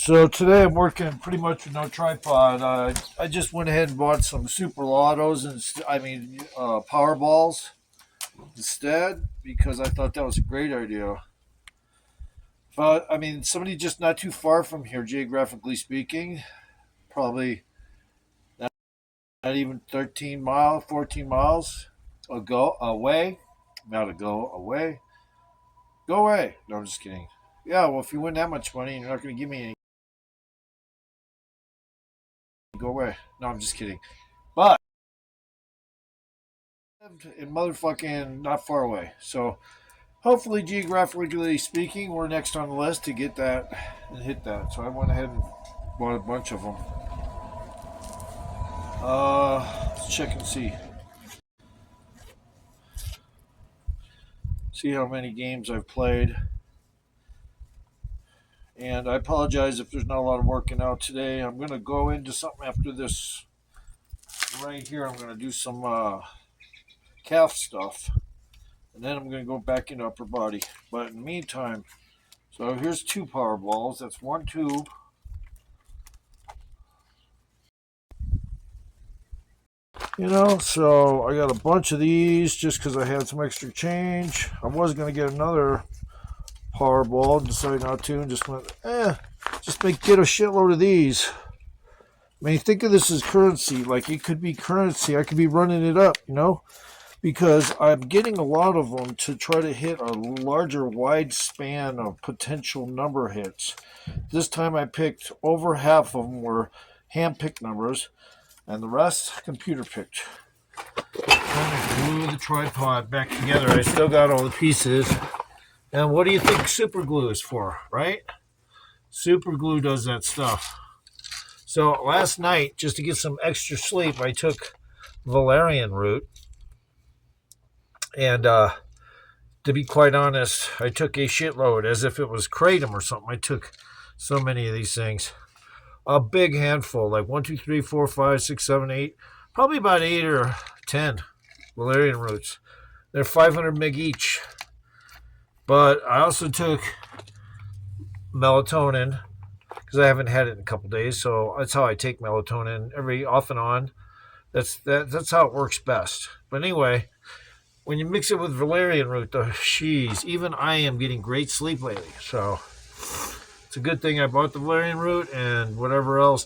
So today I'm working pretty much with no tripod. I just went ahead and bought some Super Lottos and Power Balls instead because I thought that was a great idea. But I mean, somebody just not too far from here, geographically speaking, probably not even 13 miles, 14 miles ago away, not ago away, go away. No, I'm just kidding. Yeah, well, if you win that much money and you're not going to give me any, go away. No, I'm just kidding. But in motherfucking not far away. So hopefully, geographically speaking, we're next on the list to get that and hit that. So I went ahead and bought a bunch of them. Let's check and see how many games I've played. And I apologize if there's not a lot of working out today. I'm gonna go into something after this right here. I'm gonna do some calf stuff, and then I'm gonna go back into upper body. But in the meantime, so here's two power balls. That's one tube. So I got a bunch of these just because I had some extra change. I was going to get another Powerball, decided not to, and just went, get a shitload of these. I mean, think of this as currency. Like, it could be currency. I could be running it up, because I'm getting a lot of them to try to hit a larger, wide span of potential number hits. This time I picked over half of them were hand-picked numbers, and the rest computer picked. Trying to glue the tripod back together. I still got all the pieces. And what do you think super glue is for, right? Super glue does that stuff. So last night, just to get some extra sleep, I took valerian root. And to be quite honest, I took a shitload as if it was kratom or something. I took so many of these things. A big handful, like 1, 2, 3, 4, 5, 6, 7, 8, probably about 8 or 10 valerian roots. They're 500 mg each. But I also took melatonin because I haven't had it in a couple days. So that's how I take melatonin every off and on. That's how it works best. But anyway, when you mix it with valerian root, even I am getting great sleep lately. So it's a good thing I bought the valerian root and whatever else.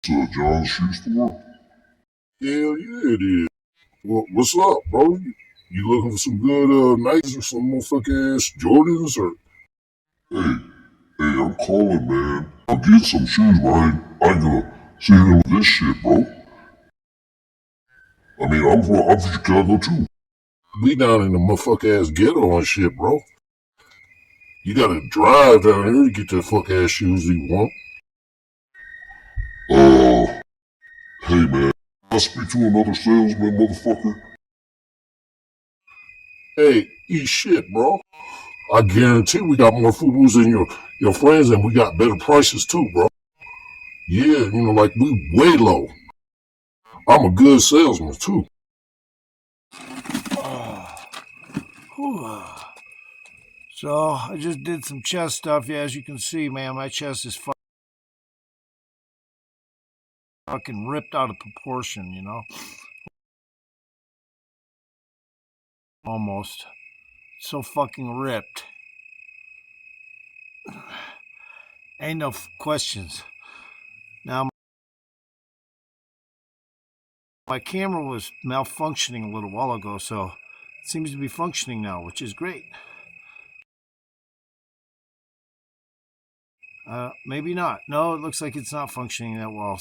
John's shoe store? Hell yeah, it is. Well, what's up, bro? You looking for some good Nikes or some motherfucking ass Jordans or? Hey, I'm calling, man. I'll get some shoes, but I ain't gonna sit here with this shit, bro. I mean, I'm from Chicago too. We down in the motherfuck ass ghetto and shit, bro. You gotta drive down here to get the fuck ass shoes you want. Hey man, can I speak to another salesman, motherfucker? Hey, eat shit, bro. I guarantee we got more FUBUs than your friends, and we got better prices too, bro. Yeah, you know, like we way low. I'm a good salesman too. So I just did some chest stuff. Yeah, as you can see, man, my chest is fucking ripped out of proportion, you know? Almost. So fucking ripped. Ain't no questions. Now, my camera was malfunctioning a little while ago, so it seems to be functioning now, which is great. Maybe not. No, it looks like it's not functioning that well.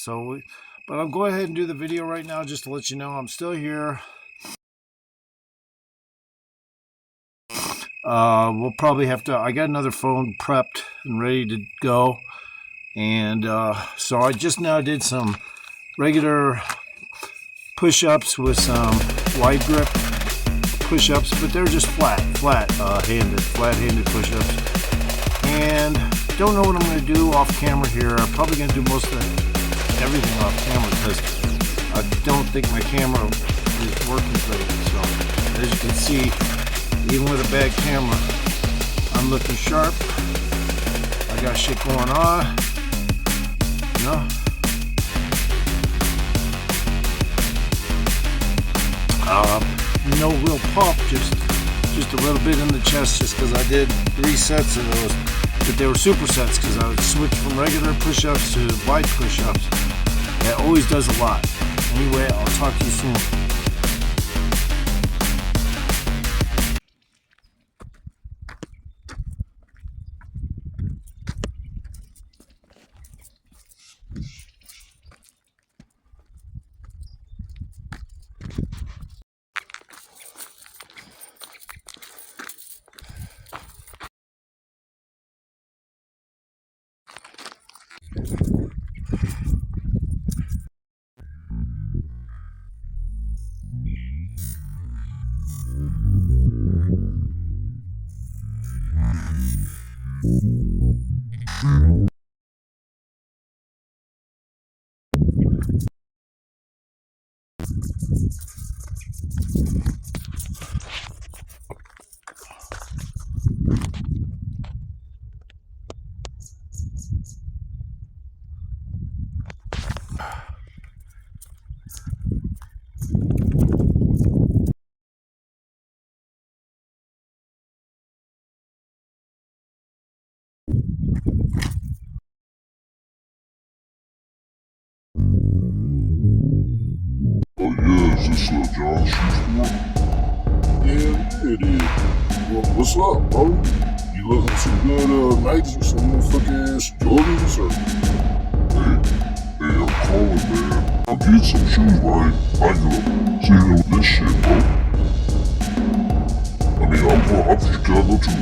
But I'll go ahead and do the video right now just to let you know I'm still here. We'll probably have to, I got another phone prepped and ready to go. And so I just now did some regular push-ups with some wide grip push-ups, but they're just flat-handed push-ups. And don't know what I'm going to do off camera here. I'm probably going to do most of everything off camera because I don't think my camera is working great. So as you can see, even with a bad camera, I'm looking sharp. I got shit going on. No. No real pump, just a little bit in the chest, just because I did 3 sets of those, but they were supersets because I would switch from regular push-ups to wide push-ups. That always does a lot. Anyway, I'll talk to you soon. Oh yeah, is this John's shoe store? Yeah, it is. Well, what's up, bro? You looking for some good Nikes or some motherfucking ass Jordans or? Hey, I'm calling, man. I'll get some shoes, but I ain't gonna sit here with this shit, bro. I mean, I'm from Chicago too.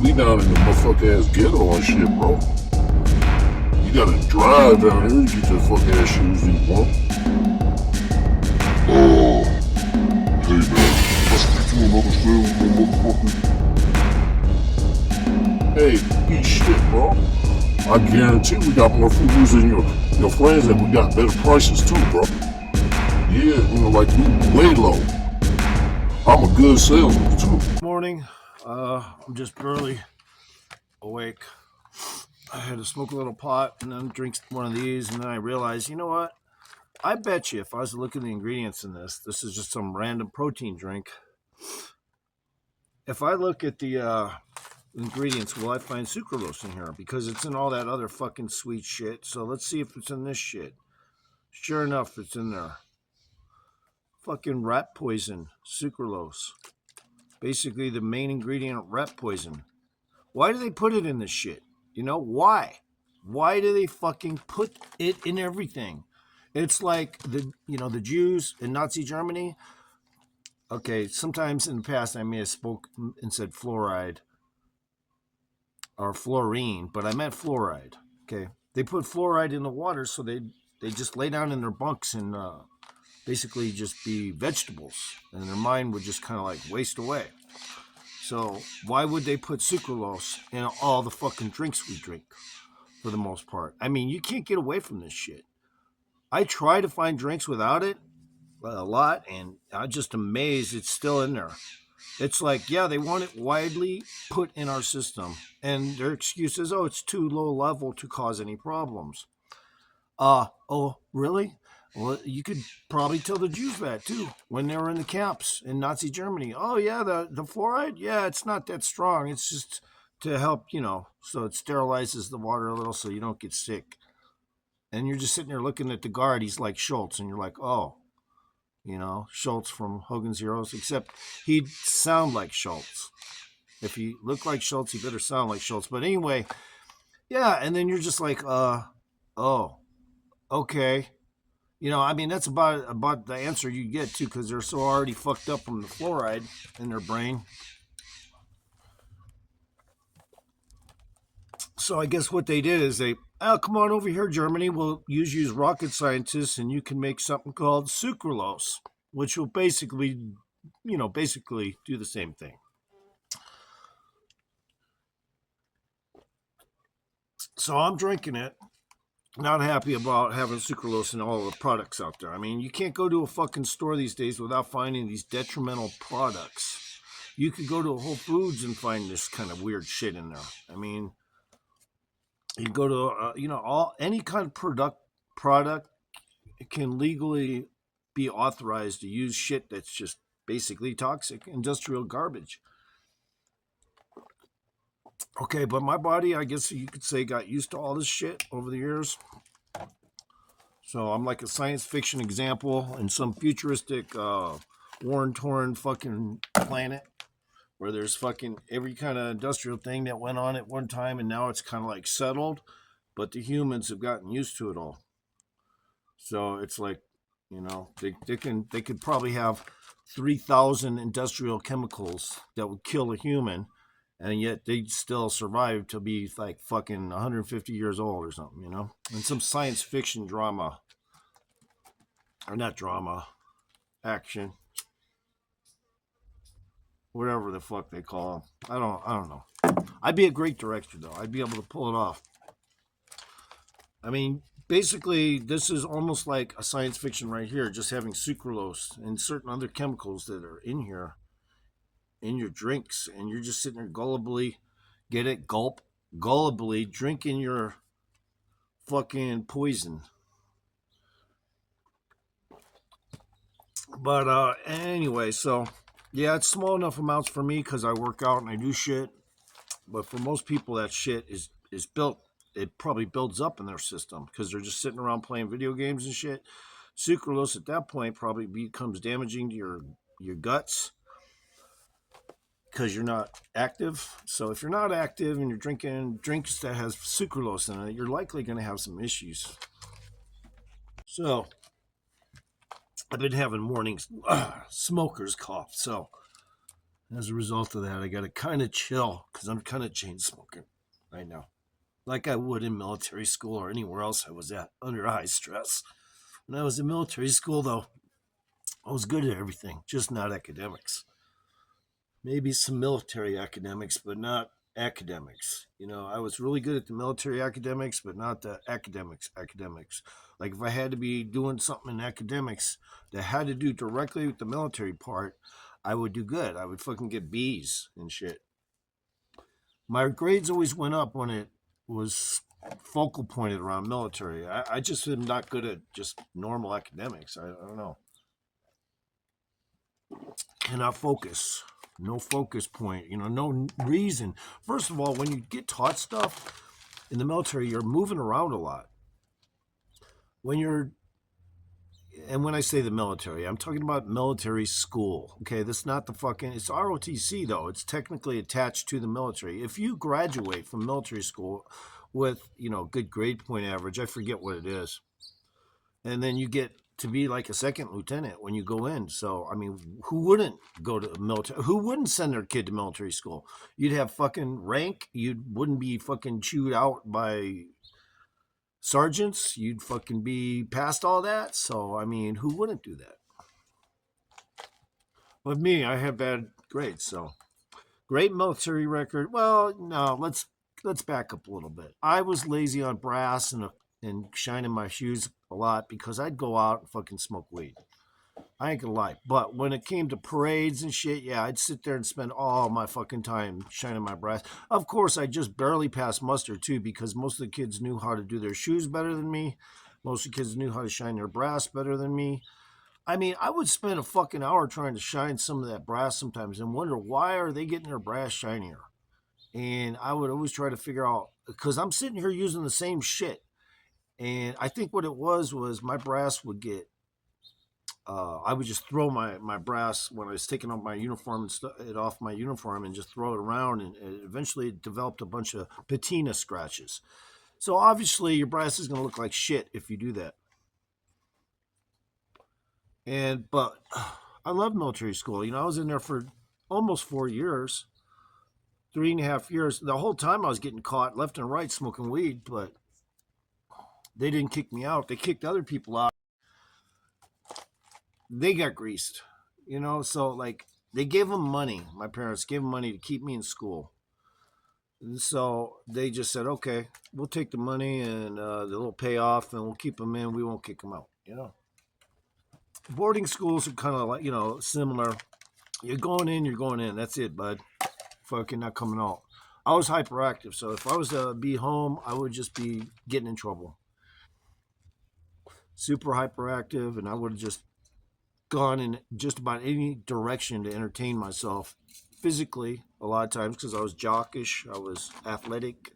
We down in the motherfuck ass ghetto and shit, bro. You gotta drive down here to get the fuck ass shoes you want. Hey man, let's speak to another salesman, motherfucker. Hey, eat shit, bro. I guarantee we got more FUBUs than your friends, and we got better prices too, bro. Yeah, you know, like we way low. I'm a good salesman too. Morning. I'm just barely awake. I had to smoke a little pot and then drink one of these, and then I realized, you know what? I bet you if I was to look at the ingredients in this is just some random protein drink. If I look at the ingredients, will I find sucralose in here? Because it's in all that other fucking sweet shit. So let's see if it's in this shit. Sure enough, it's in there. Fucking rat poison, sucralose. Basically, the main ingredient of rat poison. Why do they put it in this shit? You know, why? Why do they fucking put it in everything? It's like the Jews in Nazi Germany. Okay, sometimes in the past I may have spoke and said fluoride or fluorine, but I meant fluoride. Okay, they put fluoride in the water so they just lay down in their bunks and basically just be vegetables, and their mind would just kind of like waste away. So why would they put sucralose in all the fucking drinks we drink? For the most part, I mean, you can't get away from this shit. I try to find drinks without it a lot, and I'm just amazed it's still in there. It's like, yeah, they want it widely put in our system, and their excuse is, oh, it's too low level to cause any problems. Oh, really? Well, you could probably tell the Jews that too when they were in the camps in Nazi Germany. Oh yeah, the fluoride, yeah, it's not that strong. It's just to help, so it sterilizes the water a little so you don't get sick. And you're just sitting there looking at the guard. He's like Schultz, and you're like, oh, Schultz from Hogan's Heroes, except he'd sound like Schultz. If he looked like Schultz, he better sound like Schultz. But anyway, yeah, and then you're just like, oh, okay. I mean, that's about the answer you get, too, because they're so already fucked up from the fluoride in their brain. So I guess what they did is come on over here, Germany. We'll use you as rocket scientists, and you can make something called sucralose, which will basically do the same thing. So I'm drinking it. Not happy about having sucralose in all the products out there. I mean, you can't go to a fucking store these days without finding these detrimental products. You could go to Whole Foods and find this kind of weird shit in there. I mean, you go to any kind of product can legally be authorized to use shit that's just basically toxic, industrial garbage. Okay, but my body, I guess you could say, got used to all this shit over the years. So I'm like a science fiction example in some futuristic, war-torn fucking planet where there's fucking every kind of industrial thing that went on at one time, and now it's kind of like settled, but the humans have gotten used to it all. So it's like, they could probably have 3,000 industrial chemicals that would kill a human, and yet they'd still survive to be like fucking 150 years old or something, in some science fiction drama, or not drama, action, whatever the fuck they call them. I don't know. I'd be a great director though. I'd be able to pull it off. I mean, basically, this is almost like a science fiction right here, just having sucralose and certain other chemicals that are in here, in your drinks, and you're just sitting there gullibly, get it, gulp, gullibly drinking your fucking poison. But anyway, so yeah, it's small enough amounts for me because I work out and I do shit. But for most people, that shit is built. It probably builds up in their system because they're just sitting around playing video games and shit. Sucralose at that point probably becomes damaging to your guts because you're not active. So if you're not active and you're drinking drinks that has sucralose in it, you're likely going to have some issues. So I've been having morning smoker's cough. So as a result of that, I got to kind of chill because I'm kind of chain smoking right now, like I would in military school or anywhere else I was at under high stress. When I was in military school, though, I was good at everything, just not academics. Maybe some military academics, but not academics. I was really good at the military academics, but not the academics. Like if I had to be doing something in academics that had to do directly with the military part, I would do good. I would fucking get B's and shit. My grades always went up when it was focal pointed around military. I just am not good at just normal academics. I don't know. Cannot focus. No focus point. No reason. First of all, when you get taught stuff in the military, you're moving around a lot. When you're and when I say the military, I'm talking about military school. Okay, that's not the fucking. It's ROTC though. It's technically attached to the military. If you graduate from military school with good grade point average, I forget what it is, and then you get to be like a second lieutenant when you go in. So I mean, who wouldn't go to military? Who wouldn't send their kid to military school? You'd have fucking rank. You wouldn't be fucking chewed out by sergeants. You'd fucking be past all that. So I mean, who wouldn't do that? With me, I have bad grades, so great military record. Well, no, let's back up a little bit. I was lazy on brass and shining my shoes a lot because I'd go out and fucking smoke weed. I ain't gonna lie. But when it came to parades and shit, yeah, I'd sit there and spend all my fucking time shining my brass. Of course, I just barely passed muster too because most of the kids knew how to do their shoes better than me. Most of the kids knew how to shine their brass better than me. I mean, I would spend a fucking hour trying to shine some of that brass sometimes and wonder why are they getting their brass shinier. And I would always try to figure out because I'm sitting here using the same shit. And I think what it was my brass would get. I would just throw my brass when I was taking off my uniform and it off my uniform and just throw it around, and eventually it developed a bunch of patina scratches. So obviously your brass is going to look like shit if you do that. But I love military school. I was in there for almost 4 years, 3.5 years. The whole time I was getting caught left and right smoking weed, but they didn't kick me out. They kicked other people out. They got greased, so like they gave them money. My parents gave them money to keep me in school. And so they just said, okay, we'll take the money and the little payoff and we'll keep them in. We won't kick them out, Boarding schools are kind of like, similar. You're going in. That's it, bud. Fucking not coming out. I was hyperactive, so if I was to be home, I would just be getting in trouble. Super hyperactive, and I would have just gone in just about any direction to entertain myself physically a lot of times because I was jockish, I was athletic.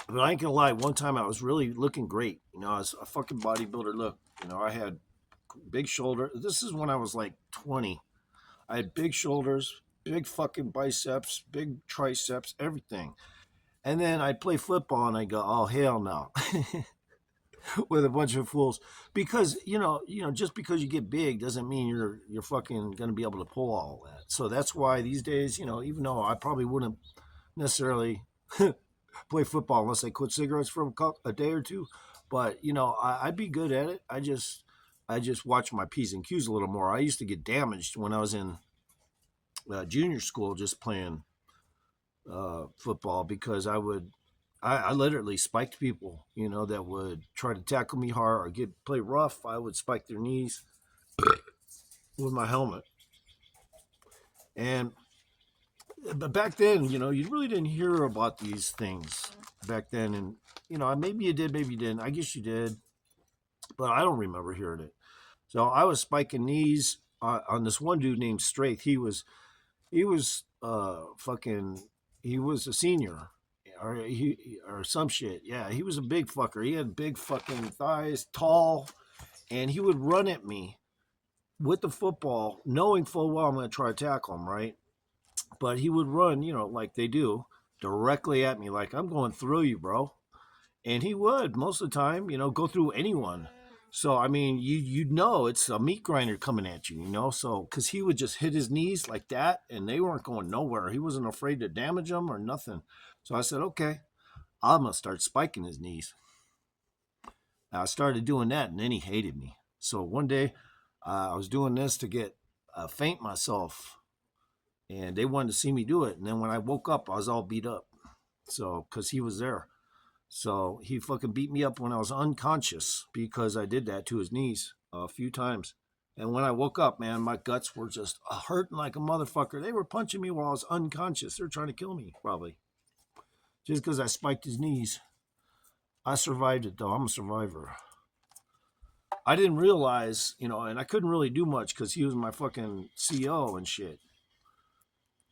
But I ain't gonna lie, one time I was really looking great. I was a fucking bodybuilder look. I had big shoulder. This is when I was like 20. I had big shoulders, big fucking biceps, big triceps, everything. And then I'd play football and I go, oh hell no. With a bunch of fools, because just because you get big doesn't mean you're fucking gonna be able to pull all that. So that's why these days, even though I probably wouldn't necessarily play football unless I quit cigarettes for a day or two, but I'd be good at it. I just watch my P's and Q's a little more. I used to get damaged when I was in junior school just playing football because I literally spiked people, that would try to tackle me hard or play rough. I would spike their knees with my helmet. But back then, you really didn't hear about these things back then. And, maybe you did, maybe you didn't. I guess you did, but I don't remember hearing it. So I was spiking knees on this one dude named Straith. He was a senior. Or some shit. Yeah, he was a big fucker. He had big fucking thighs, tall, and he would run at me with the football, knowing full well I'm going to try to tackle him, right? But he would run, like they do, directly at me, like I'm going through you, bro. And he would most of the time, go through anyone. So I mean, you'd know it's a meat grinder coming at you, So because he would just hit his knees like that, and they weren't going nowhere. He wasn't afraid to damage them or nothing. So I said, okay, I'm gonna start spiking his knees. I started doing that, and then he hated me. So one day, I was doing this to get faint myself, and they wanted to see me do it. And then when I woke up, I was all beat up. So because he was there. So he fucking beat me up when I was unconscious because I did that to his knees a few times. And when I woke up, man, my guts were just hurting like a motherfucker. They were punching me while I was unconscious. They're trying to kill me, probably. Just because I spiked his knees. I survived it, though. I'm a survivor. I didn't realize, and I couldn't really do much because he was my fucking CO and shit.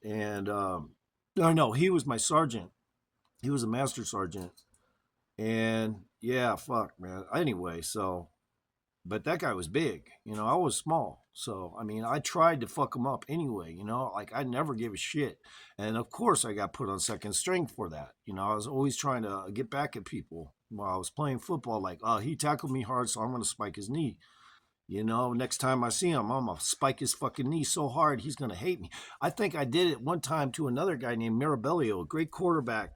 And, no, he was my sergeant. He was a master sergeant. And yeah, fuck, man. Anyway, so but that guy was big. I was small. So, I mean, I tried to fuck him up anyway, like I never gave a shit. And of course, I got put on second string for that. I was always trying to get back at people while I was playing football, like, oh, he tackled me hard, so I'm going to spike his knee. Next time I see him, I'm going to spike his fucking knee so hard, he's going to hate me. I think I did it one time to another guy named Mirabello, a great quarterback.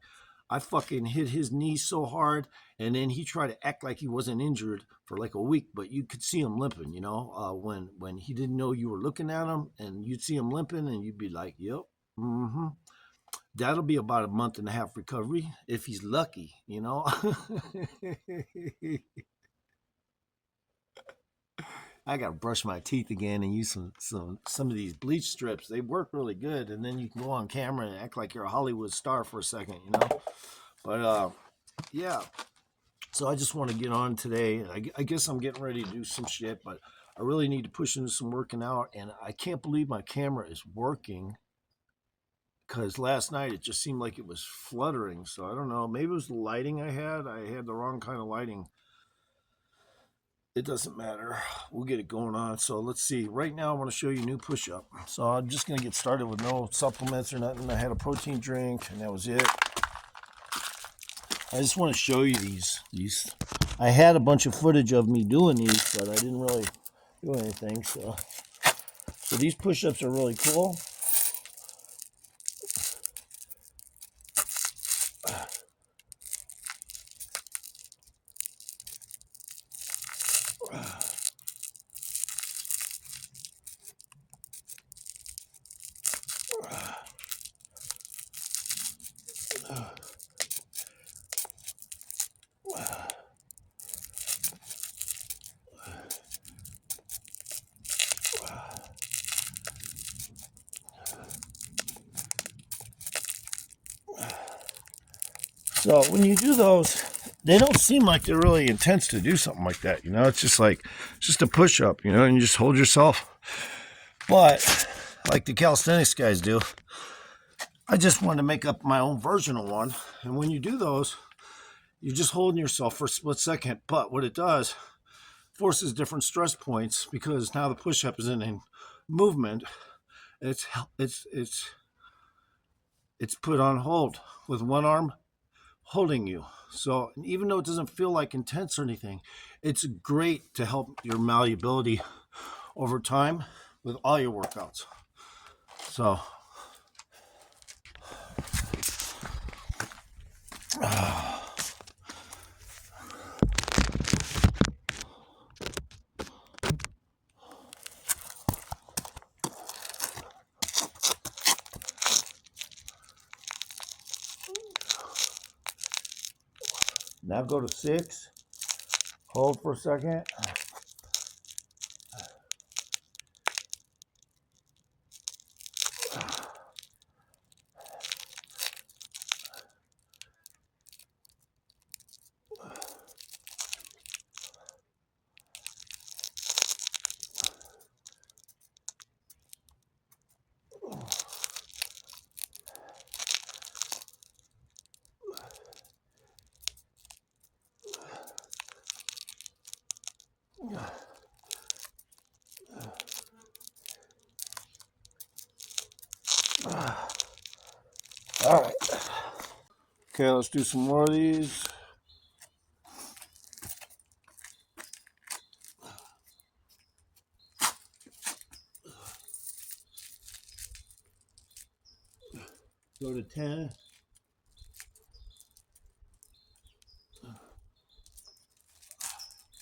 I fucking hit his knee so hard, and then he tried to act like he wasn't injured for like a week, but you could see him limping, when he didn't know you were looking at him, and you'd see him limping, and you'd be like, yep, mm-hmm. That'll be about a month and a half recovery if he's lucky, I gotta brush my teeth again and use some of these bleach strips. They work really good, and then you can go on camera and act like you're a Hollywood star for a second, But yeah. So I just want to get on today. I guess I'm getting ready to do some shit, but I really need to push into some working out, and I can't believe my camera is working. Because last night it just seemed like it was fluttering. So I don't know. Maybe it was the lighting I had. I had the wrong kind of lighting. It doesn't matter. We'll get it going on. So let's see. Right now I want to show you a new push-up. So I'm just going to get started with no supplements or nothing. I had a protein drink and that was it. I just want to show you these. I had a bunch of footage of me doing these, but I didn't really do anything. So these push-ups are really cool. So when you do those, they don't seem like they're really intense to do something like that. It's just a push up, and you just hold yourself. But like the calisthenics guys do, I just wanted to make up my own version of one. And when you do those, you're just holding yourself for a split second. But what it does, forces different stress points, because now the push up is in movement. It's put on hold with one arm holding you. So even though it doesn't feel like intense or anything, it's great to help your malleability over time with all your workouts. So now go to 6. Hold for a second. All right. Okay, let's do some more of these. Go to 10.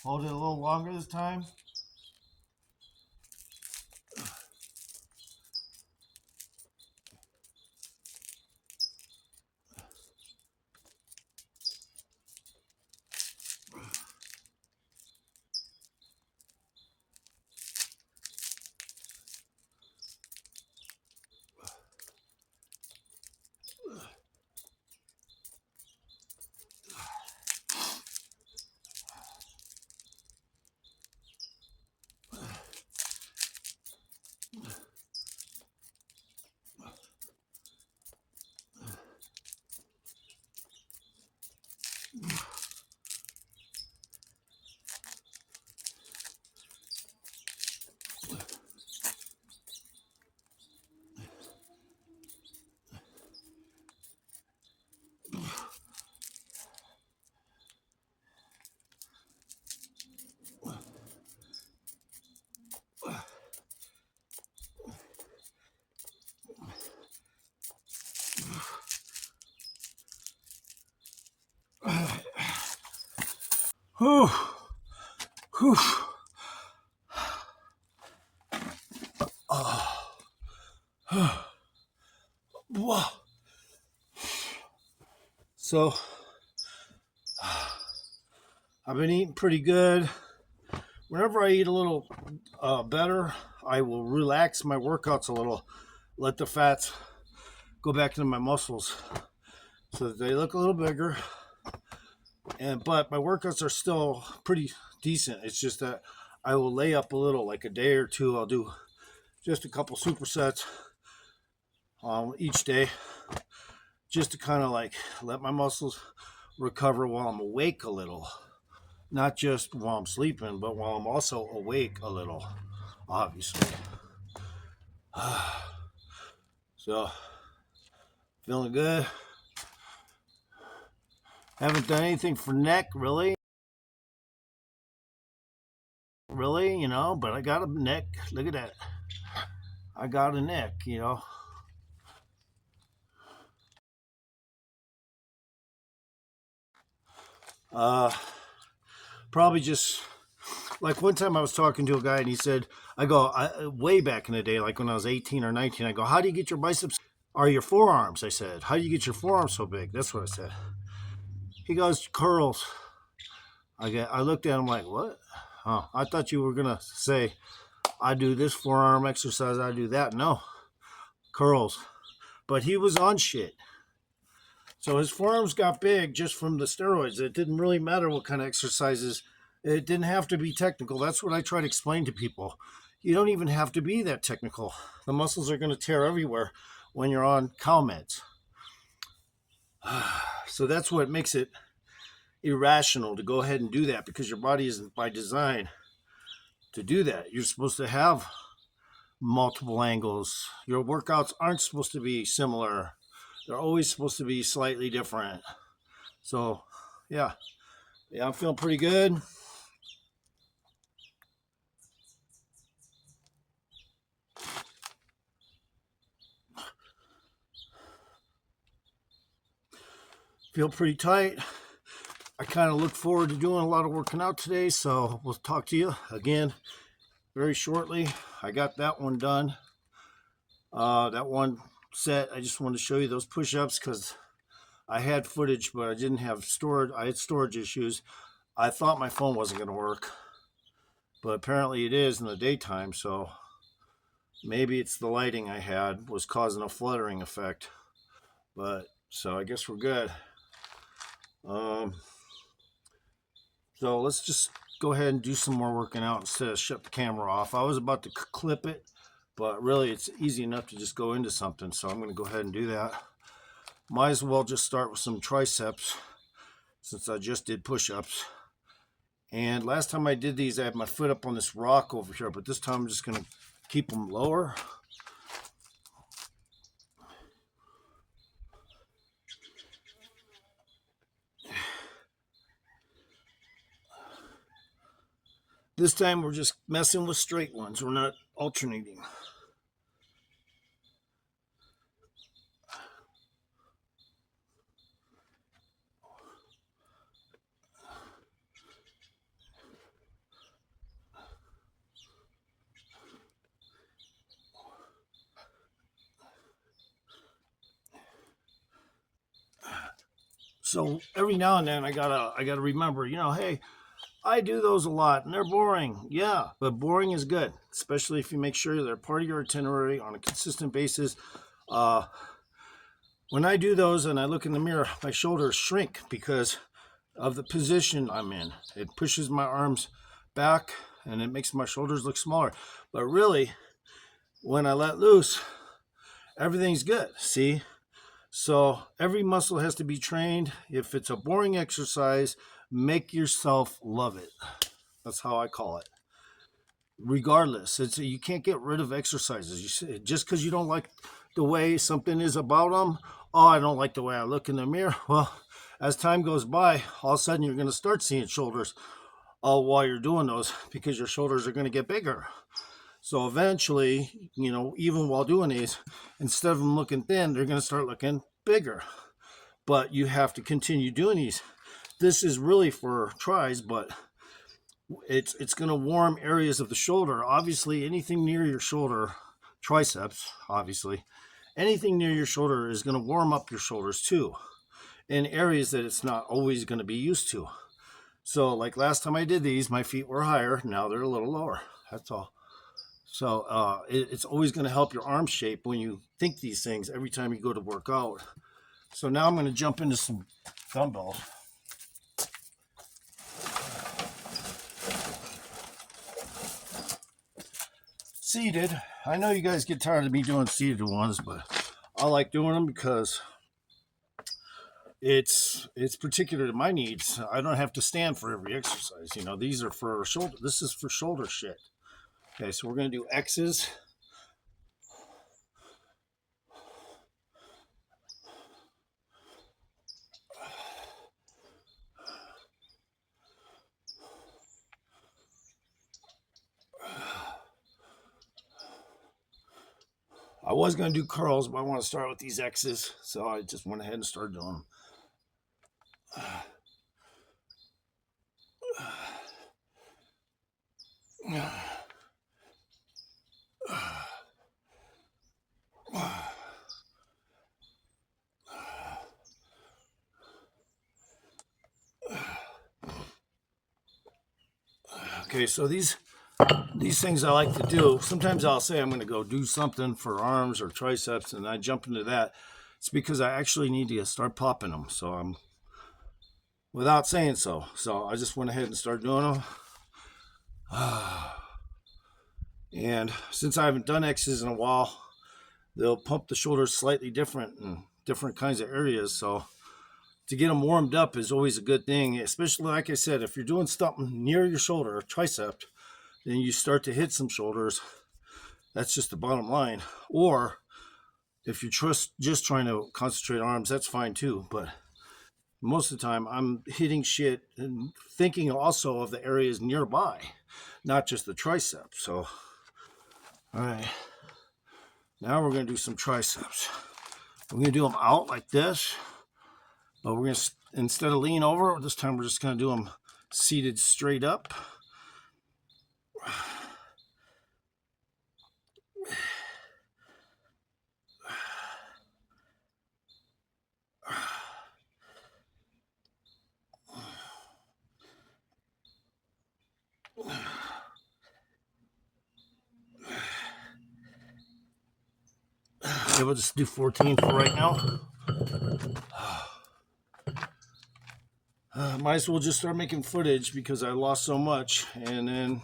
Hold it a little longer this time. Whew. Whew. Whoa. So I've been eating pretty good. Whenever I eat a little better, I will relax my workouts a little, let the fats go back into my muscles so that they look a little bigger. But my workouts are still pretty decent. It's just that I will lay up a little, like a day or two. I'll do just a couple supersets each day, just to kind of like let my muscles recover while I'm awake a little. Not just while I'm sleeping, but while I'm also awake a little, obviously. So, feeling good. Haven't done anything for neck, really. Really, but I got a neck. Look at that. I got a neck, Probably just like one time I was talking to a guy and he said, way back in the day, like when I was 18 or 19, I go, how do you get your biceps or your forearms? I said, how do you get your forearms so big? That's what I said. He goes, curls. I looked at him like, what? Oh, I thought you were going to say, I do this forearm exercise, I do that. No, curls. But he was on shit. So his forearms got big just from the steroids. It didn't really matter what kind of exercises. It didn't have to be technical. That's what I try to explain to people. You don't even have to be that technical. The muscles are going to tear everywhere when you're on cow meds. So that's what makes it irrational to go ahead and do that, because your body isn't by design to do that. You're supposed to have multiple angles. Your workouts aren't supposed to be similar. They're always supposed to be slightly different. So, yeah, I'm feeling pretty good. Feel pretty tight. I kind of look forward to doing a lot of working out today, so we'll talk to you again very shortly. I got that one done. That one set, I just wanted to show you those push-ups because I had footage, but I didn't have storage. I had storage issues. I thought my phone wasn't going to work, but apparently it is in the daytime, so maybe it's the lighting I had was causing a fluttering effect. But so I guess we're good. So let's just go ahead and do some more working out instead of shut the camera off. I was about to clip it, but really it's easy enough to just go into something. So I'm going to go ahead and do that. Might as well just start with some triceps since I just did push-ups. And last time I did these, I had my foot up on this rock over here, but this time I'm just going to keep them lower. This time we're just messing with straight ones. We're not alternating. So every now and then I gotta remember, hey, I do those a lot and they're boring. Yeah, but boring is good, especially if you make sure they're part of your itinerary on a consistent basis. When I do those and I look in the mirror, my shoulders shrink because of the position I'm in. It pushes my arms back and it makes my shoulders look smaller. But really, when I let loose, everything's good. See? So every muscle has to be trained. If it's a boring exercise, make yourself love it. That's how I call it. Regardless, you can't get rid of exercises. Just because you don't like the way something is about them, I don't like the way I look in the mirror. Well, as time goes by, all of a sudden you're going to start seeing shoulders while you're doing those because your shoulders are going to get bigger. So eventually, even while doing these, instead of them looking thin, they're going to start looking bigger. But you have to continue doing these this is really for tries, but it's going to warm areas of the shoulder. Obviously, anything near your shoulder, triceps, obviously, anything near your shoulder is going to warm up your shoulders too, in areas that it's not always going to be used to. So, like last time I did these, my feet were higher. Now they're a little lower. That's all. So it's always going to help your arm shape when you think these things every time you go to work out. So now I'm going to jump into some dumbbells. Seated. I know you guys get tired of me doing seated ones, but I like doing them because it's particular to my needs. I don't have to stand for every exercise. You know, these are for shoulder. This is for shoulder shit. Okay, so we're going to do X's. I was going to do curls, but I want to start with these X's, so I just went ahead and started doing them. Okay, so these things I like to do, sometimes I'll say I'm going to go do something for arms or triceps, and I jump into that. It's because I actually need to start popping them, so I'm, without saying so. So I just went ahead and started doing them. And since I haven't done X's in a while, they'll pump the shoulders slightly different in different kinds of areas. So to get them warmed up is always a good thing, especially like I said, if you're doing something near your shoulder, tricep, then you start to hit some shoulders. That's just the bottom line. Or if you're just trying to concentrate arms, that's fine too. But most of the time I'm hitting shit and thinking also of the areas nearby, not just the tricep. So, all right, now we're going to do some triceps. We're going to do them out like this, but we're going to, instead of lean over, this time we're just going to do them seated straight up. Okay, we'll just do 14 for right now. Might as well just start making footage because I lost so much, and then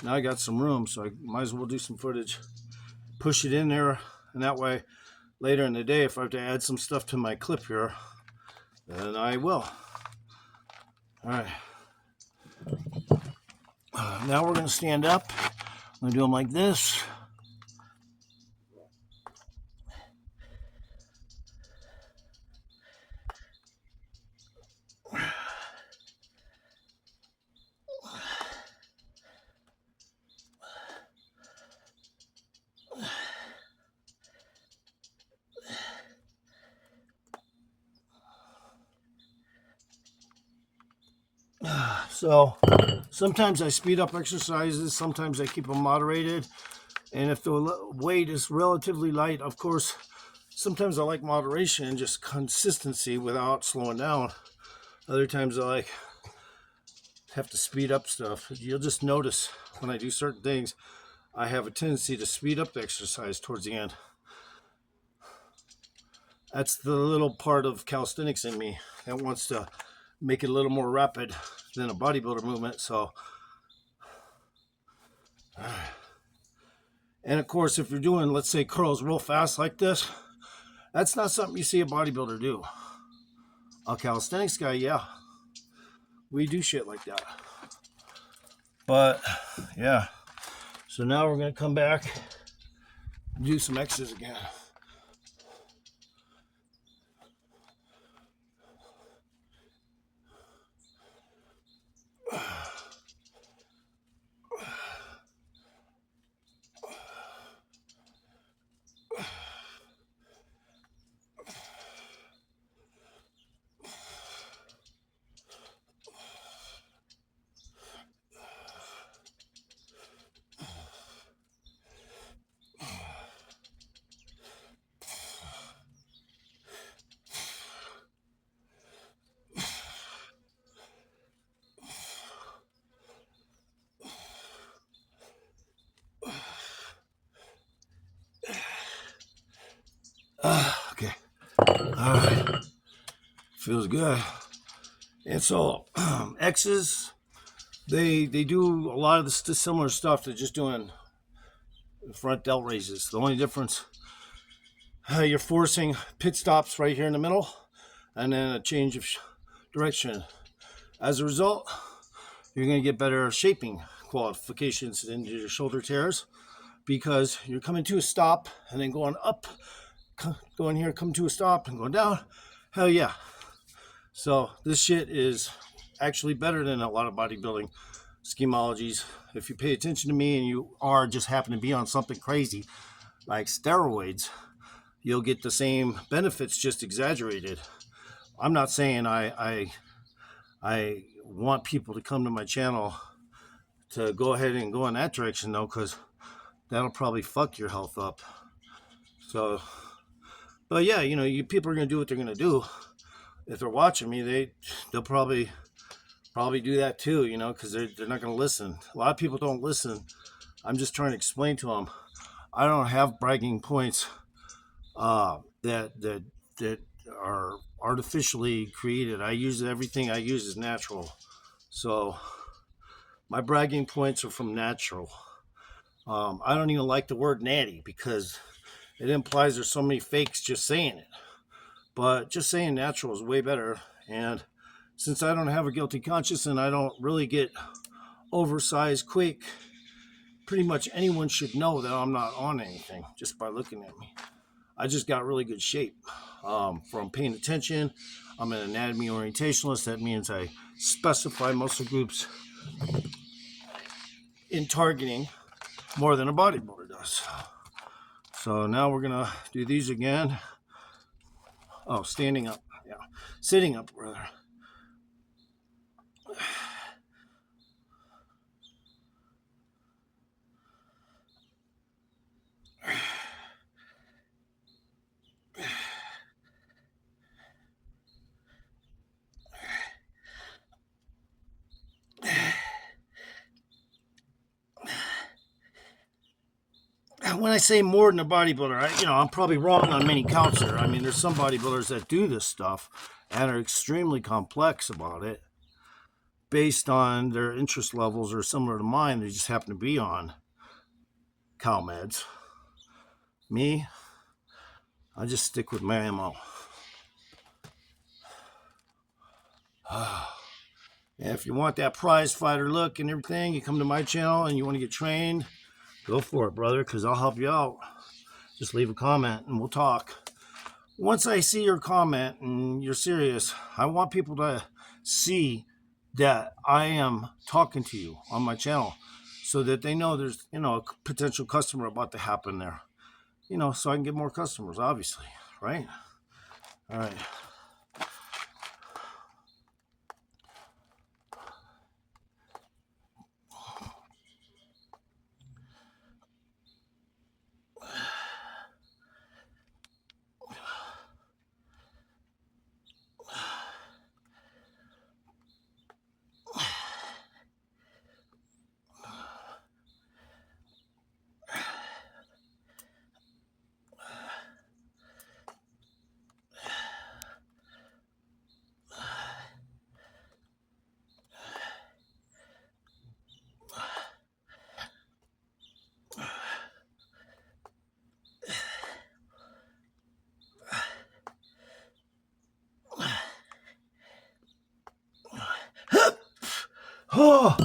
now I got some room, so I might as well do some footage. Push it in there, and that way later in the day, if I have to add some stuff to my clip here, then I will. All right. Now we're going to stand up. I'm going to do them like this. So sometimes I speed up exercises, sometimes I keep them moderated, and if the weight is relatively light, of course, sometimes I like moderation and just consistency without slowing down. Other times I have to speed up stuff. You'll just notice when I do certain things, I have a tendency to speed up the exercise towards the end. That's the little part of calisthenics in me that wants to make it a little more rapid than a bodybuilder movement. So, and of course, if you're doing, let's say, curls real fast like this, that's not something you see a bodybuilder do. A calisthenics guy, yeah, we do shit like that. But yeah, so now we're gonna come back and do some X's again. Okay. All right. Feels good. And so, X's, they do a lot of the similar stuff to just doing front delt raises. The only difference, you're forcing pit stops right here in the middle, and then a change of direction. As a result, you're going to get better shaping qualifications into your shoulder tears because you're coming to a stop and then going up, going here, come to a stop and going down. Hell yeah. So this shit is actually better than a lot of bodybuilding schemologies. If you pay attention to me and you are just happen to be on something crazy like steroids, you'll get the same benefits, just exaggerated. I'm not saying I want people to come to my channel to go ahead and go in that direction though, because that'll probably fuck your health up. So, but yeah, you know, people are gonna do what they're gonna do. If they're watching me, they'll probably do that too, you know, because they're not gonna listen. A lot of people don't listen. I'm just trying to explain to them. I don't have bragging points that are artificially created. I use everything I use is natural. So my bragging points are from natural. I don't even like the word natty because it implies there's so many fakes just saying it. But just saying natural is way better. And since I don't have a guilty conscience and I don't really get oversized quick, pretty much anyone should know that I'm not on anything just by looking at me. I just got really good shape from paying attention. I'm an anatomy orientationalist. That means I specify muscle groups in targeting more than a bodybuilder does. So now we're gonna do these again. Oh, standing up. Yeah, sitting up rather. When I say more than a bodybuilder, I'm probably wrong on many counts here. I mean, there's some bodybuilders that do this stuff and are extremely complex about it based on their interest levels are similar to mine. They just happen to be on cow meds. Me, I just stick with my MO. And if you want that prize fighter look and everything, you come to my channel and you want to get trained, go for it, brother, because I'll help you out. Just leave a comment and we'll talk. Once I see your comment and you're serious, I want people to see that I am talking to you on my channel so that they know there's, a potential customer about to happen there. So I can get more customers, obviously, right? All right. Oh,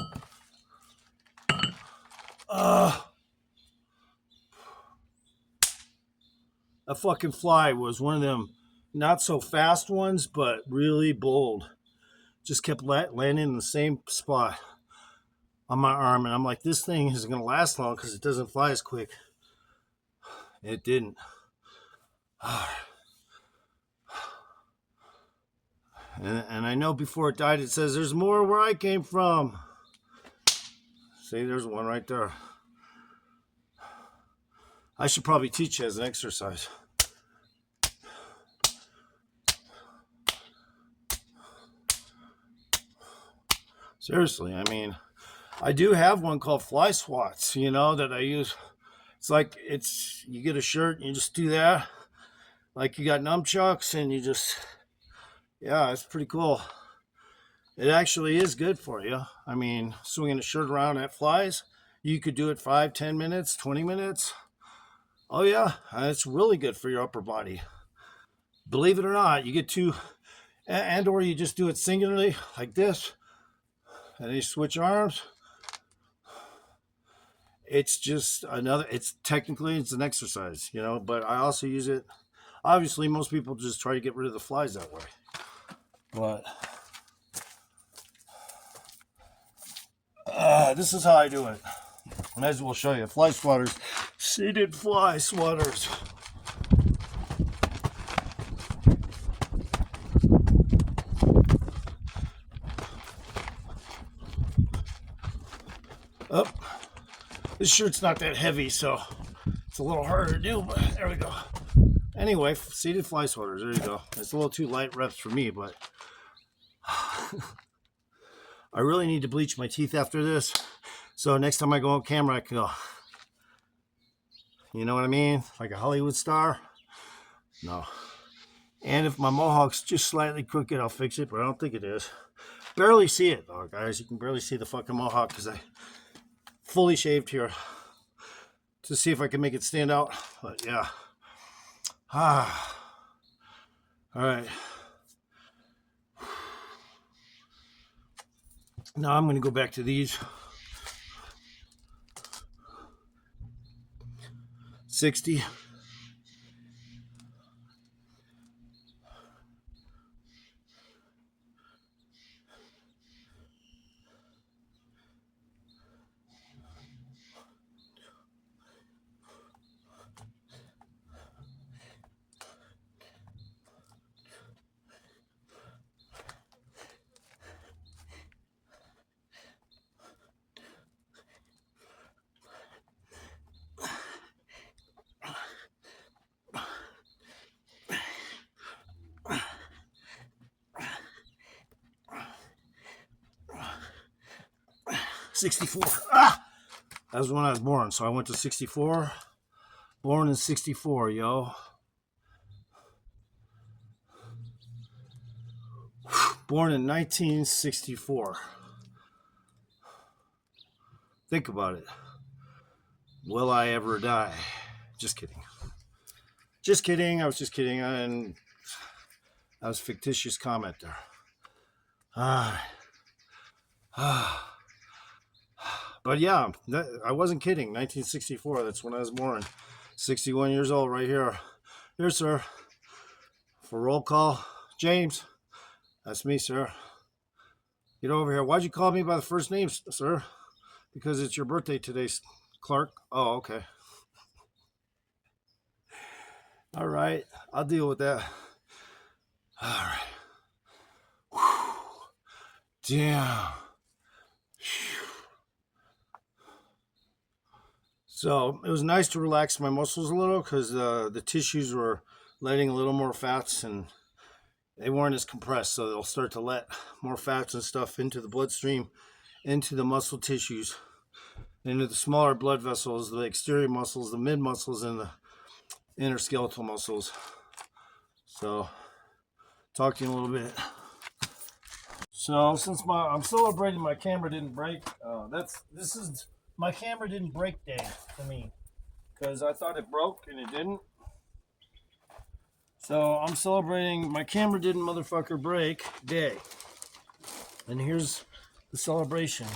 that fucking fly was one of them not so fast ones, but really bold. Just kept landing in the same spot on my arm, and I'm like, this thing isn't gonna last long because it doesn't fly as quick. It didn't. And I know before it died, it says there's more where I came from. See, there's one right there. I should probably teach you as an exercise. Seriously, I mean, I do have one called fly swats, that I use. It's like, you get a shirt and you just do that. like you got nunchucks and you just, yeah, it's pretty cool. It actually is good for you. I mean, swinging a shirt around that flies. You could do it 5, 10 minutes, 20 minutes. Oh yeah, it's really good for your upper body. Believe it or not, you get two, and or you just do it singularly like this, and then you switch arms. It's just another, it's technically, it's an exercise, you know, but I also use it. Obviously, most people just try to get rid of the flies that way. But this is how I do it. Might as well show you. Fly swatters. Seated fly swatters. Oh, this shirt's not that heavy, so it's a little harder to do, but there we go. Anyway, seated fly swatters. There you go. It's a little too light reps for me, but I really need to bleach my teeth after this. So next time I go on camera, I can go, you know what I mean? Like a Hollywood star. No. And if my mohawk's just slightly crooked, I'll fix it, but I don't think it is. Barely see it, though, guys. You can barely see the fucking mohawk because I fully shaved here to see if I can make it stand out. But yeah. All right. Now I'm going to go back to these. 60. '64. That was when I was born, so I went to 64. Born in 64, yo. Born in 1964. Think about it. Will I ever die? Just kidding. Just kidding. I was just kidding. And that was a fictitious comment there. But yeah, I wasn't kidding. 1964, that's when I was born. 61 years old right here. Here, sir. For roll call. James. That's me, sir. Get over here. Why'd you call me by the first name, sir? Because it's your birthday today, Clark. Oh, okay. All right. I'll deal with that. All right. Whew. Damn. So it was nice to relax my muscles a little because the tissues were letting a little more fats and they weren't as compressed. So they'll start to let more fats and stuff into the bloodstream, into the muscle tissues, into the smaller blood vessels, the exterior muscles, the mid muscles, and the inner skeletal muscles. So talk to you in a little bit. So since I'm celebrating my camera didn't break, this is my camera didn't break day for me because I thought it broke and it didn't. So I'm celebrating my camera didn't motherfucker break day. And here's the celebration.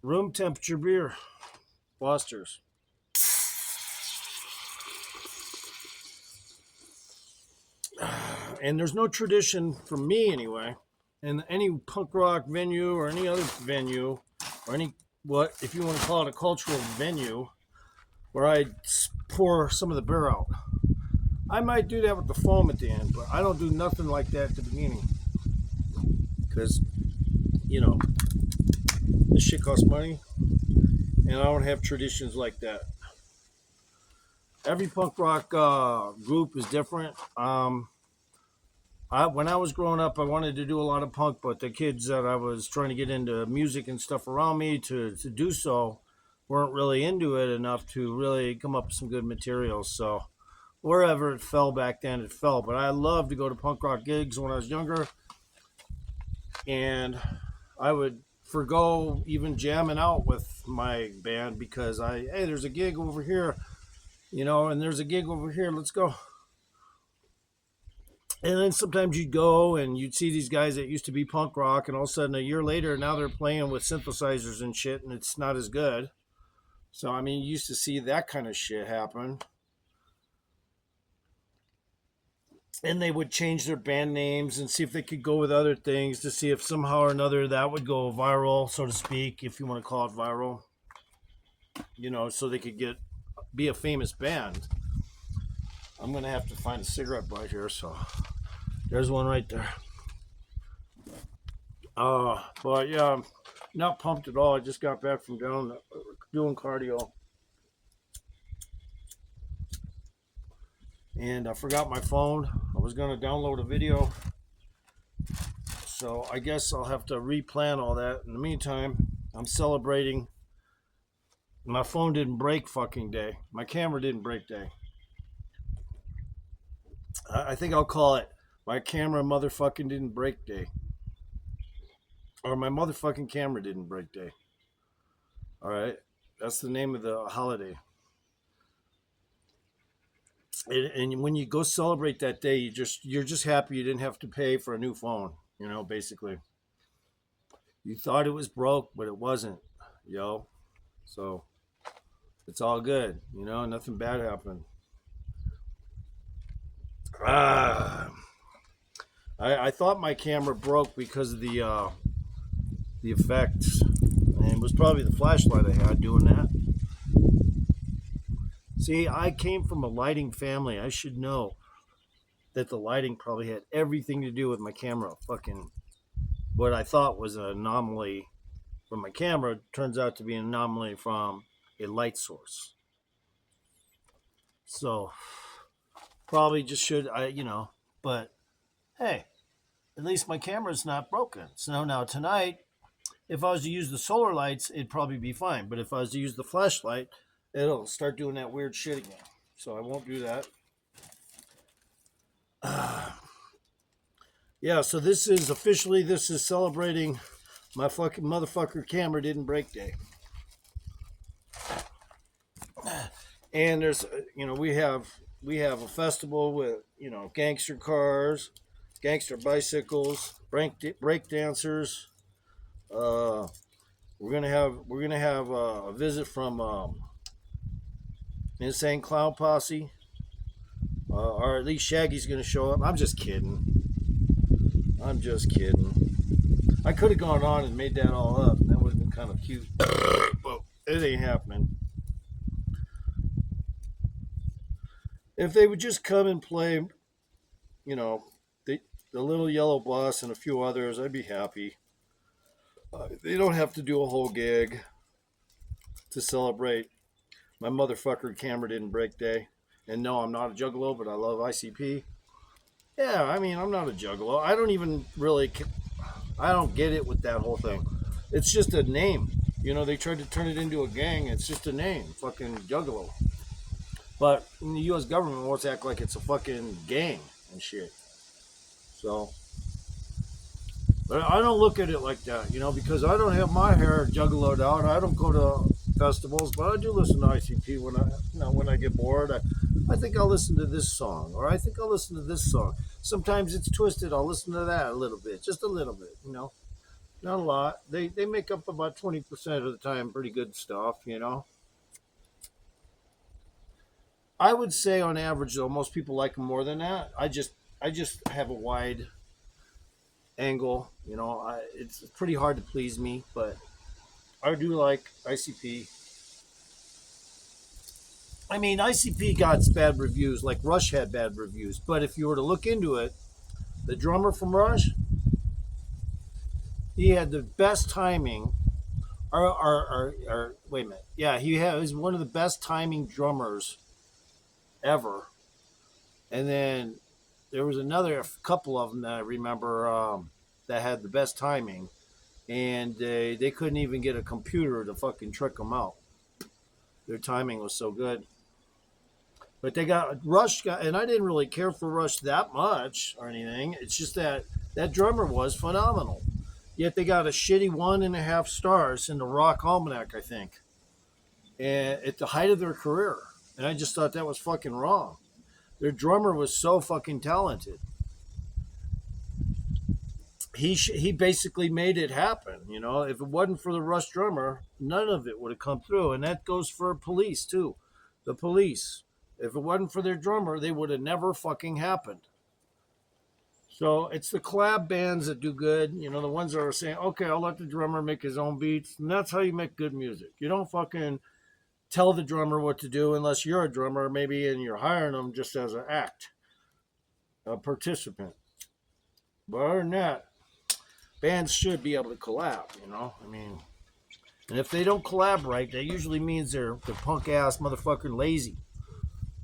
Room temperature beer. Foster's. And there's no tradition for me anyway. In any punk rock venue or any other venue or any, what, if you want to call it a cultural venue, where I pour some of the beer out. I might do that with the foam at the end, but I don't do nothing like that at the beginning. Because, you know, this shit costs money, and I don't have traditions like that. Every punk rock group is different. When I was growing up, I wanted to do a lot of punk, but the kids that I was trying to get into music and stuff around me to do so, weren't really into it enough to really come up with some good materials. So wherever it fell back then, it fell. But I loved to go to punk rock gigs when I was younger, and I would forgo even jamming out with my band because hey, there's a gig over here, and there's a gig over here. Let's go. And then sometimes you'd go and you'd see these guys that used to be punk rock, and all of a sudden a year later, now they're playing with synthesizers and shit, and it's not as good. So, I mean, you used to see that kind of shit happen. And they would change their band names and see if they could go with other things to see if somehow or another that would go viral, so to speak, if you want to call it viral. So they could be a famous band. I'm going to have to find a cigarette butt here, so there's one right there. But yeah, I'm not pumped at all. I just got back from doing cardio. And I forgot my phone. I was going to download a video. So I guess I'll have to replan all that. In the meantime, I'm celebrating. My phone didn't break fucking day. My camera didn't break day. I think I'll call it my camera motherfucking didn't break day. Or my motherfucking camera didn't break day. All right. That's the name of the holiday. And when you go celebrate that day, you're just happy you didn't have to pay for a new phone, basically. You thought it was broke, but it wasn't, So it's all good, nothing bad happened. I thought my camera broke because of the effects, and it was probably the flashlight I had doing that. See, I came from a lighting family. I should know that the lighting probably had everything to do with my camera. Fucking what I thought was an anomaly from my camera turns out to be an anomaly from a light source. So probably just should but hey, at least my camera's not broken. So now tonight, if I was to use the solar lights, it'd probably be fine. But if I was to use the flashlight, it'll start doing that weird shit again. So I won't do that. Yeah, so this is celebrating my fucking motherfucker camera didn't break day. And there's, we have a festival with, gangster cars, gangster bicycles, break dancers. We're gonna have a visit from Insane Clown Posse, or at least Shaggy's gonna show up. I'm just kidding. I could have gone on and made that all up, and that would have been kind of cute. Well, it ain't happening. If they would just come and play, the Little Yellow Bus and a few others, I'd be happy. They don't have to do a whole gig to celebrate my motherfucker camera didn't break day. And no, I'm not a juggalo, but I love ICP. Yeah, I mean, I'm not a juggalo. I don't get it with that whole thing. It's just a name. They tried to turn it into a gang. It's just a name. Fucking juggalo. But the U.S. government wants to act like it's a fucking gang and shit. So, but I don't look at it like that, because I don't have my hair juggaloed out. I don't go to festivals, but I do listen to ICP when I get bored. I think I'll listen to this song, or I think I'll listen to this song. Sometimes it's twisted. I'll listen to that a little bit, just a little bit, not a lot. They make up about 20% of the time pretty good stuff, I would say on average, though, most people like them more than that. I just have a wide angle, it's pretty hard to please me, but I do like ICP. I mean, ICP got bad reviews, like Rush had bad reviews, but if you were to look into it, the drummer from Rush, he had the best timing, or wait a minute, yeah, he was one of the best timing drummers ever. And then there was a couple of them that I remember that had the best timing, and they couldn't even get a computer to fucking trick them out. Their timing was so good. But they got Rush, and I didn't really care for Rush that much or anything. It's just that that drummer was phenomenal. Yet they got a shitty 1.5 stars in the Rock Almanac, I think, and at the height of their career. And I just thought that was fucking wrong. Their drummer was so fucking talented. He basically made it happen. You know, if it wasn't for the Rush drummer, none of it would have come through. And that goes for Police too. The Police. If it wasn't for their drummer, they would have never fucking happened. So it's the collab bands that do good. You know, the ones that are saying, okay, I'll let the drummer make his own beats. And that's how you make good music. You don't fucking tell the drummer what to do unless you're a drummer, maybe, and you're hiring them just as an act, a participant. But other than that, bands should be able to collab, you know? I mean, and if they don't collaborate, that usually means they're punk ass motherfucking lazy.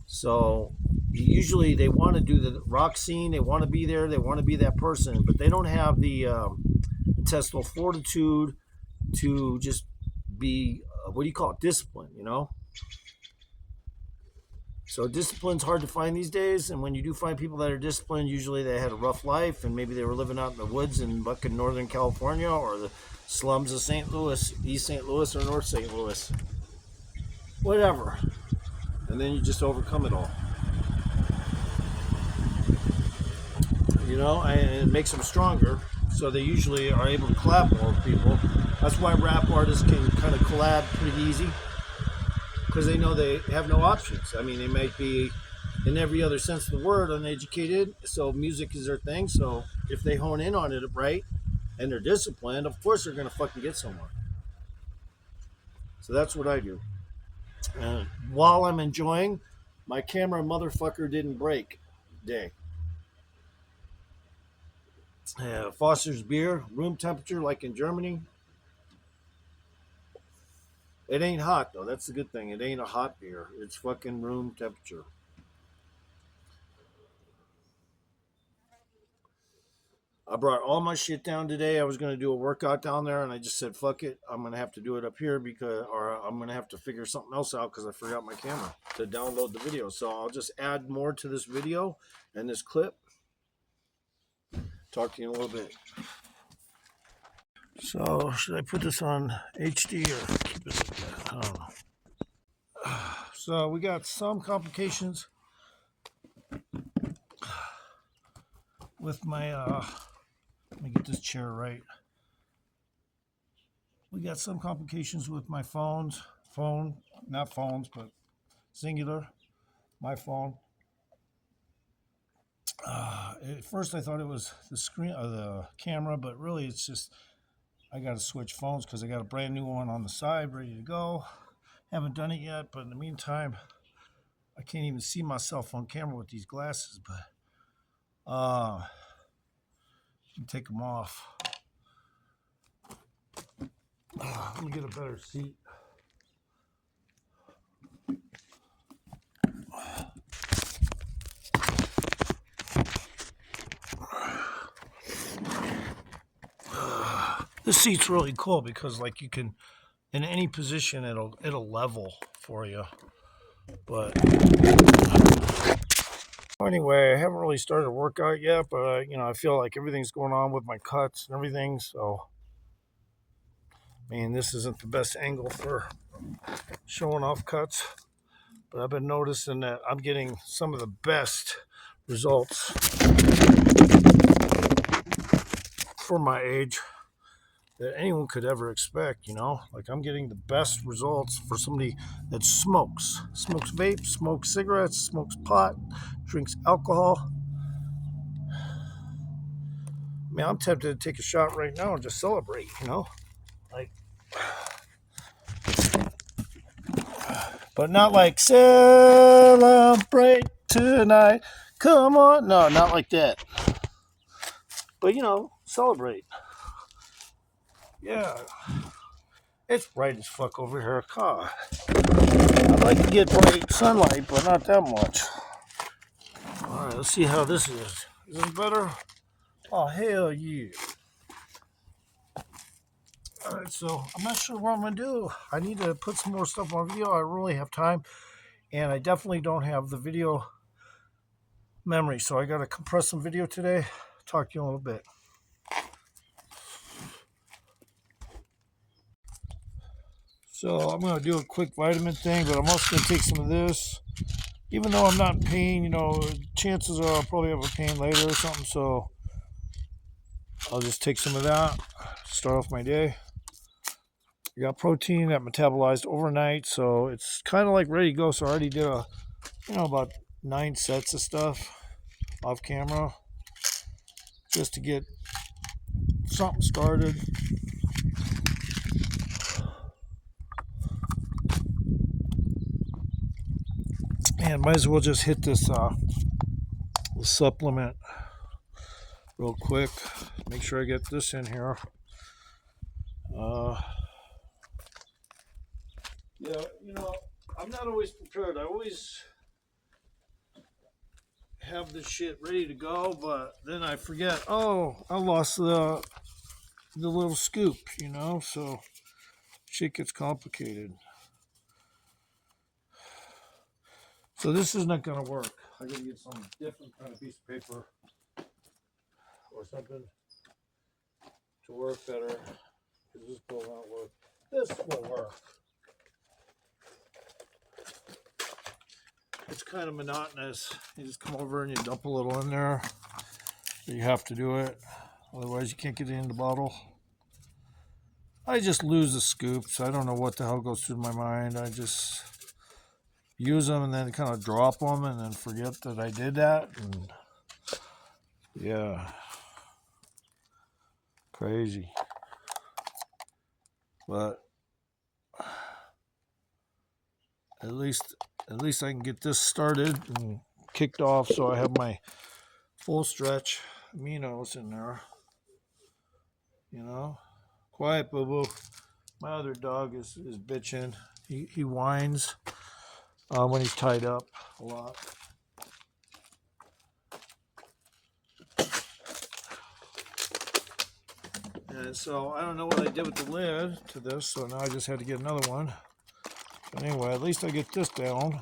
So usually they want to do the rock scene, they want to be there, they want to be that person, but they don't have the intestinal fortitude to just be, what do you call it, discipline, you know? So discipline's hard to find these days, and when you do find people that are disciplined, usually they had a rough life, and maybe they were living out in the woods in fucking Northern California or the slums of St. Louis, East St. Louis or North St. Louis. Whatever. And then you just overcome it all. You know, and it makes them stronger, so they usually are able to collab more with people. That's why rap artists can kind of collab pretty easy, because they know they have no options. I mean, they might be, in every other sense of the word, uneducated, so music is their thing. So if they hone in on it right, and they're disciplined, of course they're going to fucking get somewhere. So that's what I do. And while I'm enjoying, my camera motherfucker didn't break day. Foster's beer, room temperature like in Germany. It ain't hot though, that's the good thing. It ain't a hot beer. It's fucking room temperature. I brought all my shit down today. I was going to do a workout down there, and I just said, fuck it. I'm going to have to do it up here or I'm going to have to figure something else out because I forgot my camera to download the video. So I'll just add more to this video and this clip. Talk to you in a little bit. So should I put this on HD or keep it like that? I don't know. So we got some complications with my let me get this chair right. We got some complications with my phone, not phones, but singular, my phone. At first I thought it was the screen or the camera, but really it's just I got to switch phones because I got a brand new one on the side ready to go. Haven't done it yet, but in the meantime, I can't even see myself on camera with these glasses, but can take them off. Let me get a better seat. This seat's really cool because, like, you can, in any position, it'll level for you. But anyway, I haven't really started a workout yet, but you know, I feel like everything's going on with my cuts and everything. So, I mean, this isn't the best angle for showing off cuts, but I've been noticing that I'm getting some of the best results for my age that anyone could ever expect, you know? Like, I'm getting the best results for somebody that smokes vape, smokes cigarettes, smokes pot, drinks alcohol. I mean, I'm tempted to take a shot right now and just celebrate, you know? Like, but not like, celebrate tonight, come on. No, not like that. But, you know, celebrate. Yeah, it's bright as fuck over here. God, I'd like to get bright sunlight, but not that much. All right, let's see how this is. Is this better? Oh, hell yeah. Alright, so I'm not sure what I'm going to do. I need to put some more stuff on video. I really have time. And I definitely don't have the video memory. So I got to compress some video today. Talk to you in a little bit. So I'm going to do a quick vitamin thing, but I'm also going to take some of this. Even though I'm not in pain, you know, chances are I'll probably have a pain later or something. So I'll just take some of that, start off my day. I got protein that metabolized overnight, so it's kind of like ready to go. So I already did about 9 sets of stuff off camera just to get something started. And might as well just hit this supplement real quick. Make sure I get this in here. Yeah, I'm not always prepared. I always have this shit ready to go, but then I forget. Oh, I lost the little scoop, so shit gets complicated. So this is not gonna work. I gotta get some different kind of piece of paper or something to work better. Because this will not work. This will work. It's kind of monotonous. You just come over and you dump a little in there. You have to do it. Otherwise you can't get it in the bottle. I just lose the scoops. I don't know what the hell goes through my mind. I just use them and then kind of drop them and then forget that I did that. And yeah. Crazy. But at least I can get this started and kicked off so I have my full stretch aminos in there. Quiet, boo boo. My other dog is bitching. He whines when he's tied up a lot. And so I don't know what I did with the lid to this, so now I just had to get another one. But anyway, at least I get this down.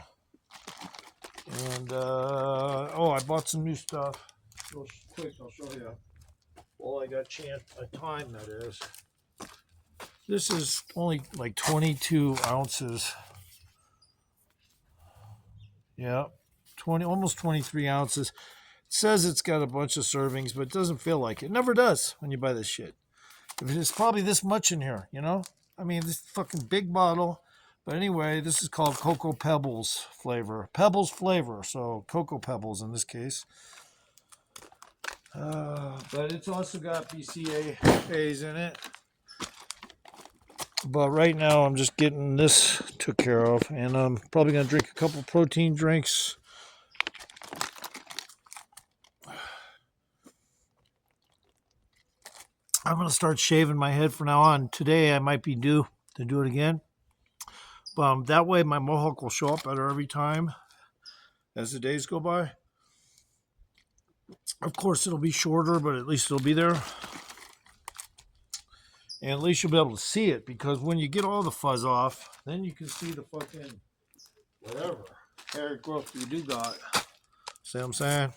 And I bought some new stuff. Real quick, I'll show you. Well, I got time, that is. This is only like 22 ounces. Yeah, almost 23 ounces. It says it's got a bunch of servings, but it doesn't feel like it. It never does when you buy this shit. There's probably this much in here, I mean, this fucking big bottle. But anyway, this is called Cocoa Pebbles flavor. Pebbles flavor, so Cocoa Pebbles in this case. But it's also got BCAAs in it. But right now, I'm just getting this took care of. And I'm probably going to drink a couple protein drinks. I'm going to start shaving my head from now on. Today, I might be due to do it again. That way, my mohawk will show up better every time as the days go by. Of course, it'll be shorter, but at least it'll be there. And at least you'll be able to see it, because when you get all the fuzz off, then you can see the fucking whatever hair growth you do got. See what I'm saying?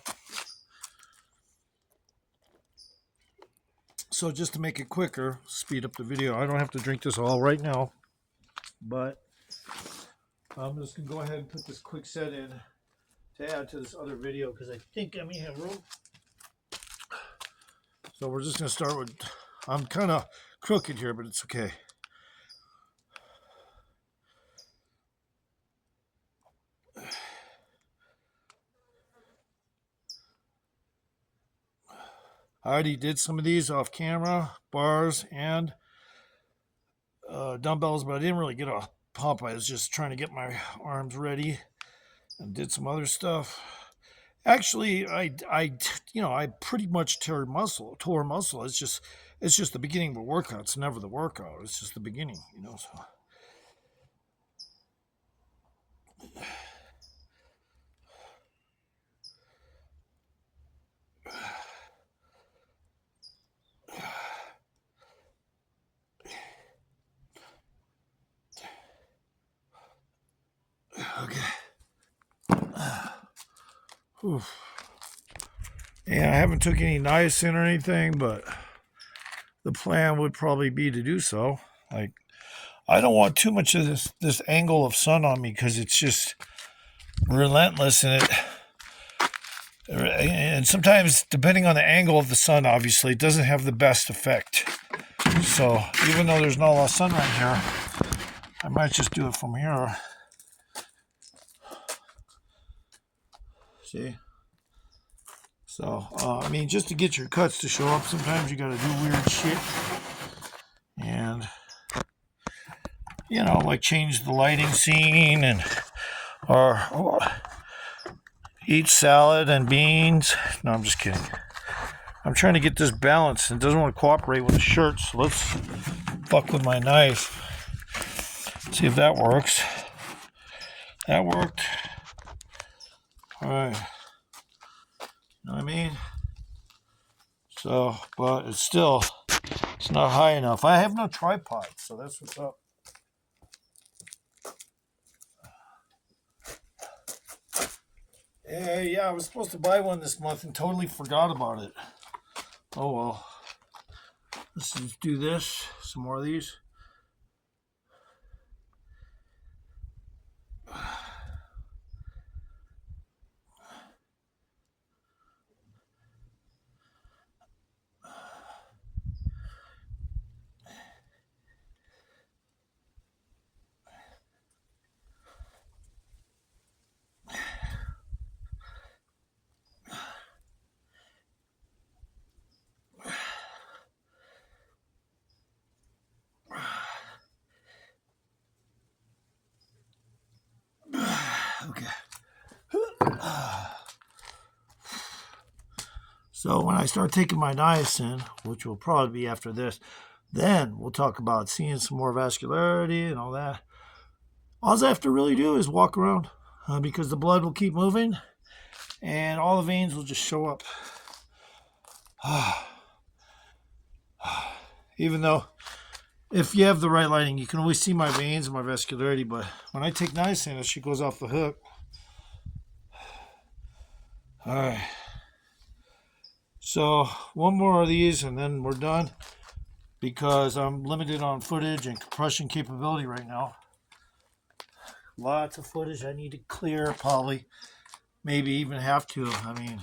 So just to make it quicker, speed up the video. I don't have to drink this all right now, but I'm just going to go ahead and put this quick set in to add to this other video because I think I may have room. So we're just going to start with, I'm kind of crooked here, but it's okay. I already did some of these off camera, bars and dumbbells, but I didn't really get a pump. I was just trying to get my arms ready and did some other stuff. Actually, I pretty much tore muscle. It's just the beginning of a workout. It's never the workout. It's just the beginning, so. Oof. And I haven't took any niacin or anything, but the plan would probably be to do so. Like, I don't want too much of this angle of sun on me because it's just relentless and sometimes depending on the angle of the sun, obviously it doesn't have the best effect. So even though there's not a lot of sun right here, I might just do it from here. See? So, I mean, just to get your cuts to show up, sometimes you gotta do weird shit. And, you know, like change the lighting scene or eat salad and beans. No, I'm just kidding. I'm trying to get this balanced and it doesn't want to cooperate with the shirt, so let's fuck with my knife. See if that works. That worked. Alright. You know what I mean? So, but it's not high enough. I have no tripod, so that's what's up. Yeah, I was supposed to buy one this month and totally forgot about it. Oh well. Let's just do this. Some more of these. Okay. So when I start taking my niacin, which will probably be after this, then we'll talk about seeing some more vascularity and all that. All I have to really do is walk around because the blood will keep moving and all the veins will just show up. Even though if you have the right lighting, you can always see my veins and my vascularity, but when I take niacin, it shit goes off the hook. All right. So one more of these and then we're done because I'm limited on footage and compression capability right now. Lots of footage I need to clear, probably, maybe even have to. I mean,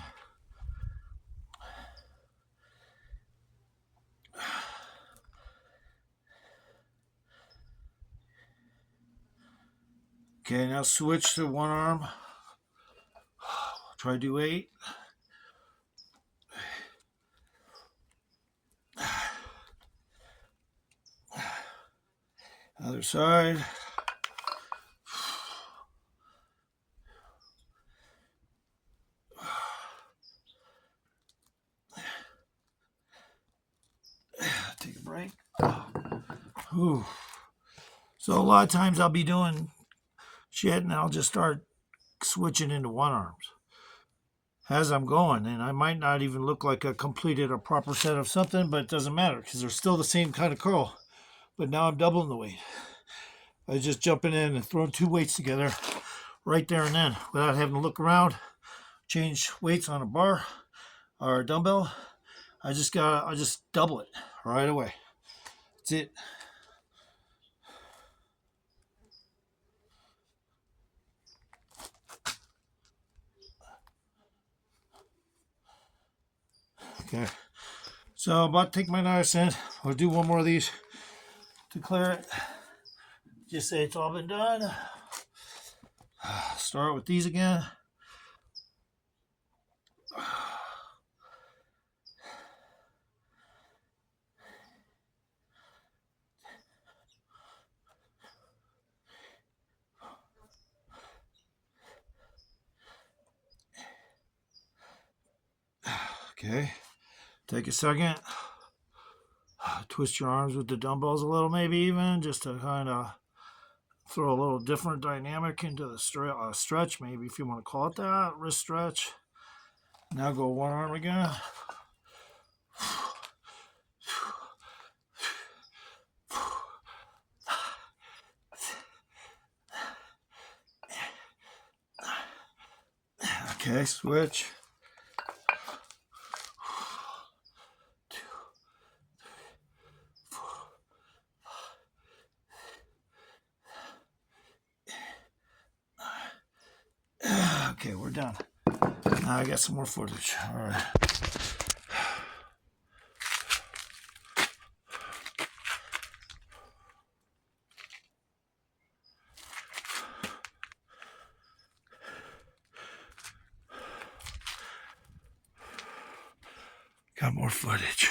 okay, now switch to one arm. Try to do 8. Other side. Take a break. Whew. So a lot of times I'll be doing shit and I'll just start switching into one arms as I'm going, and I might not even look like I completed a proper set of something, but it doesn't matter because they're still the same kind of curl. But now I'm doubling the weight. I was just jumping in and throwing 2 weights together right there and then without having to look around, change weights on a bar or a dumbbell. I just double it right away. That's it. Okay. So I'm about to take my niacin. I'll do one more of these to clear it. Just say it's all been done. Start with these again. Okay. Take a second. Twist your arms with the dumbbells a little, maybe even, just to kind of throw a little different dynamic into the stretch, maybe, if you want to call it that, wrist stretch. Now go one arm again. Okay, switch. Okay, we're done. Now I got some more footage. All right. Got more footage.